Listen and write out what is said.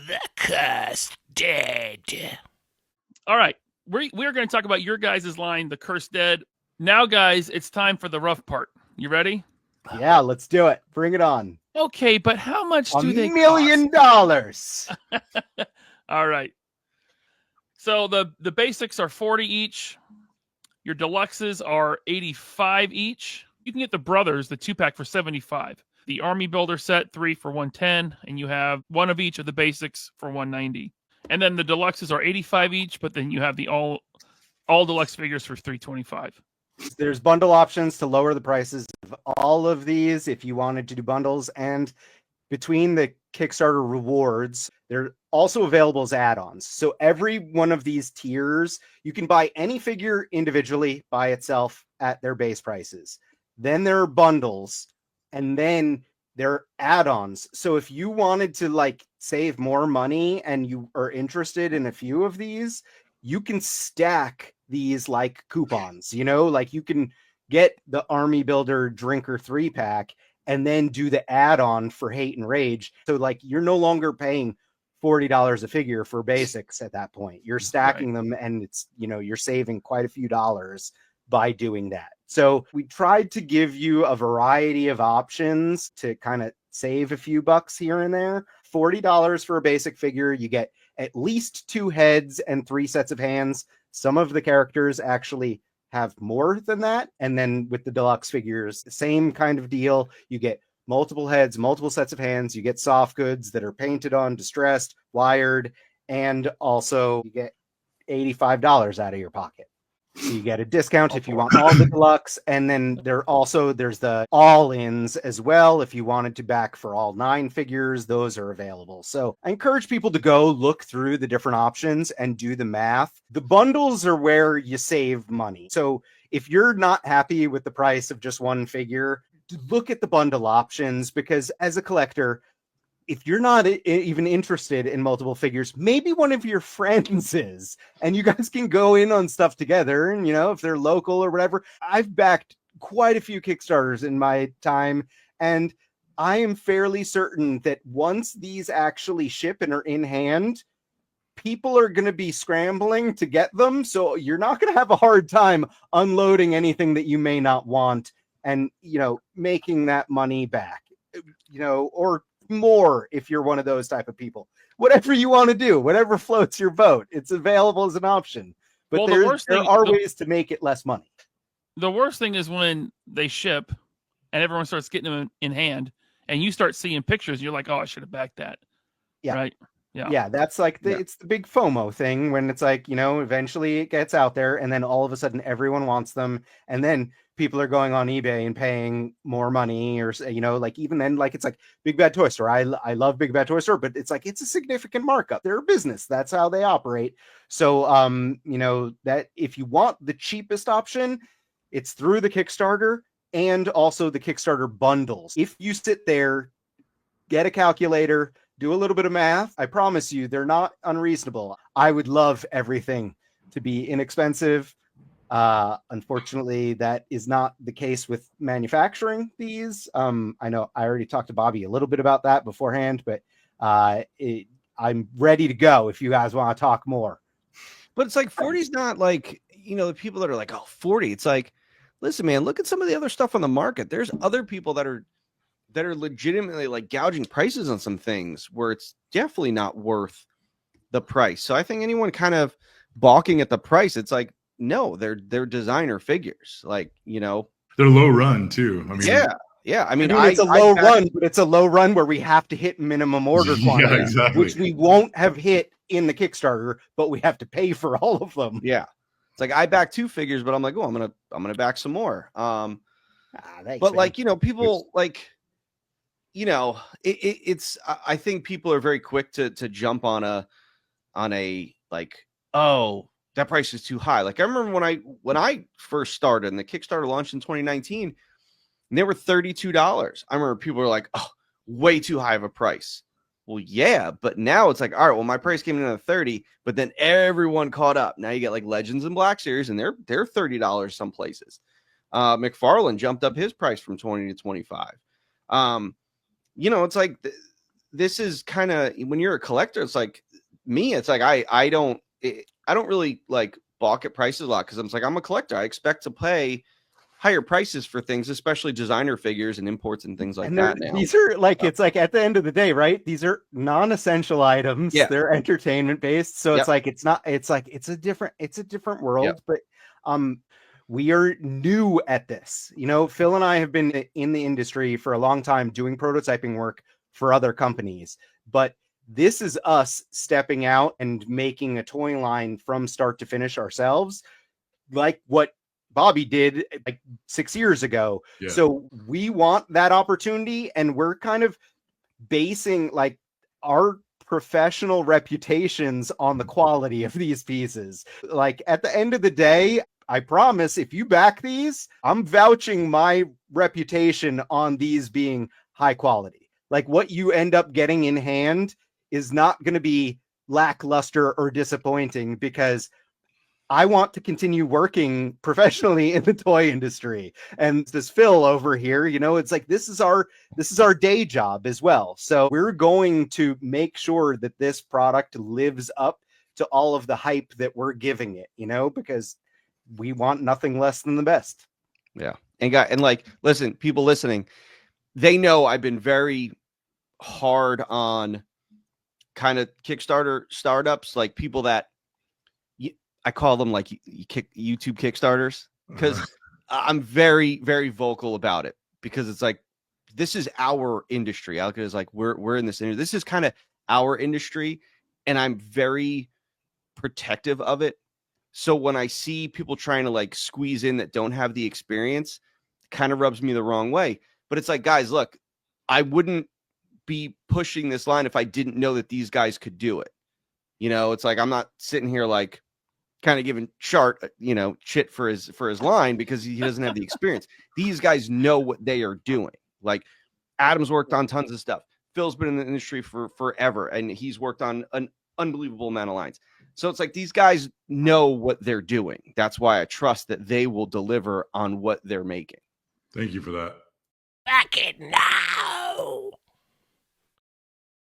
The Cursed Dead. All right. We're going to talk about your guys' line, The Cursed Dead. Now, guys, it's time for the rough part. You ready? Yeah, let's do it. Bring it on. Okay, but how much do they $1 million. All right. So the basics are 40 each. Your deluxes are 85 each. You can get the brothers, the 2-pack, for 75. The Army Builder set, 3 for 110, and you have one of each of the basics for 190. And then the deluxes are 85 each, but then you have the all deluxe figures for 325. There's bundle options to lower the prices of all of these if you wanted to do bundles, and between the Kickstarter rewards, they're also available as add-ons. So every one of these tiers, you can buy any figure individually by itself at their base prices. Then there are bundles, and then there are add-ons. So if you wanted to like save more money and you are interested in a few of these, you can stack these like coupons, you know, like you can get the Army Builder Drinker 3-pack and then do the add-on for Hate and Rage. So like you're no longer paying $40 a figure for basics at that point. You're stacking them, and it's, you know, you're saving quite a few dollars by doing that. So we tried to give you a variety of options to kind of save a few bucks here and there. $40 for a basic figure, you get at least 2 heads and 3 sets of hands. Some of the characters actually have more than that. And then with the deluxe figures, same kind of deal. You get multiple heads, multiple sets of hands. You get soft goods that are painted on, distressed, wired, and also you get $85 out of your pocket. So you get a discount if you want all the deluxe, and then there's the all-ins as well. If you wanted to back for all 9 figures, those are available. So I encourage people to go look through the different options and do the math. The bundles are where you save money. So if you're not happy with the price of just one figure, look at the bundle options, because as a collector, if you're not even interested in multiple figures, maybe one of your friends is, and you guys can go in on stuff together. And, you know, if they're local or whatever, I've backed quite a few Kickstarters in my time, and I am fairly certain that once these actually ship and are in hand, people are going to be scrambling to get them. So you're not going to have a hard time unloading anything that you may not want and, you know, making that money back, you know, or more if you're one of those type of people. Whatever you want to do, whatever floats your boat, it's available as an option. But there are ways to make it less money. The worst thing is when they ship and everyone starts getting them in hand, and you start seeing pictures, you're like, oh, I should have backed that. Yeah. Right. Yeah, that's like it's the big FOMO thing, when it's like, you know, eventually it gets out there and then all of a sudden everyone wants them, and then people are going on eBay and paying more money, or, you know, like even then, like it's like Big Bad Toy Store. I love Big Bad Toy Store, but it's like it's a significant markup. They're a business. That's how they operate. So you know, that if you want the cheapest option, it's through the Kickstarter and also the Kickstarter bundles. If you sit there, get a calculator, do a little bit of math, I promise you they're not unreasonable. I would love everything to be inexpensive. Unfortunately, that is not the case with manufacturing these. I know I already talked to Bobby a little bit about that beforehand, but I'm ready to go if you guys want to talk more. But it's like 40 is not like, you know, the people that are like, oh, 40. It's like, listen, man, look at some of the other stuff on the market. There's other people that are legitimately like gouging prices on some things where it's definitely not worth the price. So I think anyone kind of balking at the price, it's like, no, they're designer figures. Like, you know, they're low run too. I mean, yeah. I mean, it's a low run, but it's a low run where we have to hit minimum order quantity, yeah, exactly. Which we won't have hit in the Kickstarter, but we have to pay for all of them. Yeah. It's like I back 2 figures, but I'm like, oh, I'm gonna back some more. Thanks, but man. like, you know, people like, you know, it's I think people are very quick to jump on a like, oh, that price is too high. Like I remember when I first started and the Kickstarter launched in 2019, and they were $32. I remember people were like, oh, way too high of a price. Well, yeah, but now it's like, all right, well, my price came in at 30, but then everyone caught up. Now you get like Legends and Black Series, and they're $30 some places. McFarlane jumped up his price from 20 to 25. You know, it's like this is kind of, when you're a collector, it's like me, it's like I don't really like balk at prices a lot, because I'm like, I'm a collector. I expect to pay higher prices for things, especially designer figures and imports and things like that now. These are like, it's like at the end of the day, right? These are non-essential items. Yeah. They're entertainment based. So Yep. it's like, it's a different world, Yep. but we are new at this. You know, Phil and I have been in the industry for a long time doing prototyping work for other companies, but this is us stepping out and making a toy line from start to finish ourselves, like what Bobby did like 6 years ago. Yeah. So we want that opportunity, and we're kind of basing like our professional reputations on the quality of these pieces. Like at the end of the day, I promise if you back these, I'm vouching my reputation on these being high quality. Like what you end up getting in hand is not going to be lackluster or disappointing, because I want to continue working professionally in the toy industry. And this Phil over here, you know, it's like, this is our day job as well. So we're going to make sure that this product lives up to all of the hype that we're giving it, you know, because we want nothing less than the best. Yeah. And like, listen, people listening, they know I've been very hard on kind of Kickstarter startups, like people that I call them like YouTube Kickstarters, because I'm very, very vocal about it, because it's like, this is our industry. Alka is like, we're in this industry. This is kind of our industry, and I'm very protective of it. So when I see people trying to like squeeze in that don't have the experience, it kind of rubs me the wrong way. But it's like, guys, look, I wouldn't be pushing this line if I didn't know that these guys could do it. You know, it's like, I'm not sitting here like kind of giving Chart, you know, shit for his line because he doesn't have the experience. These guys know what they are doing. Like Adam's worked on tons of stuff. Phil's been in the industry for forever, and he's worked on an unbelievable amount of lines. So it's like, these guys know what they're doing. That's why I trust that they will deliver on what they're making. Thank you for that. Back it now.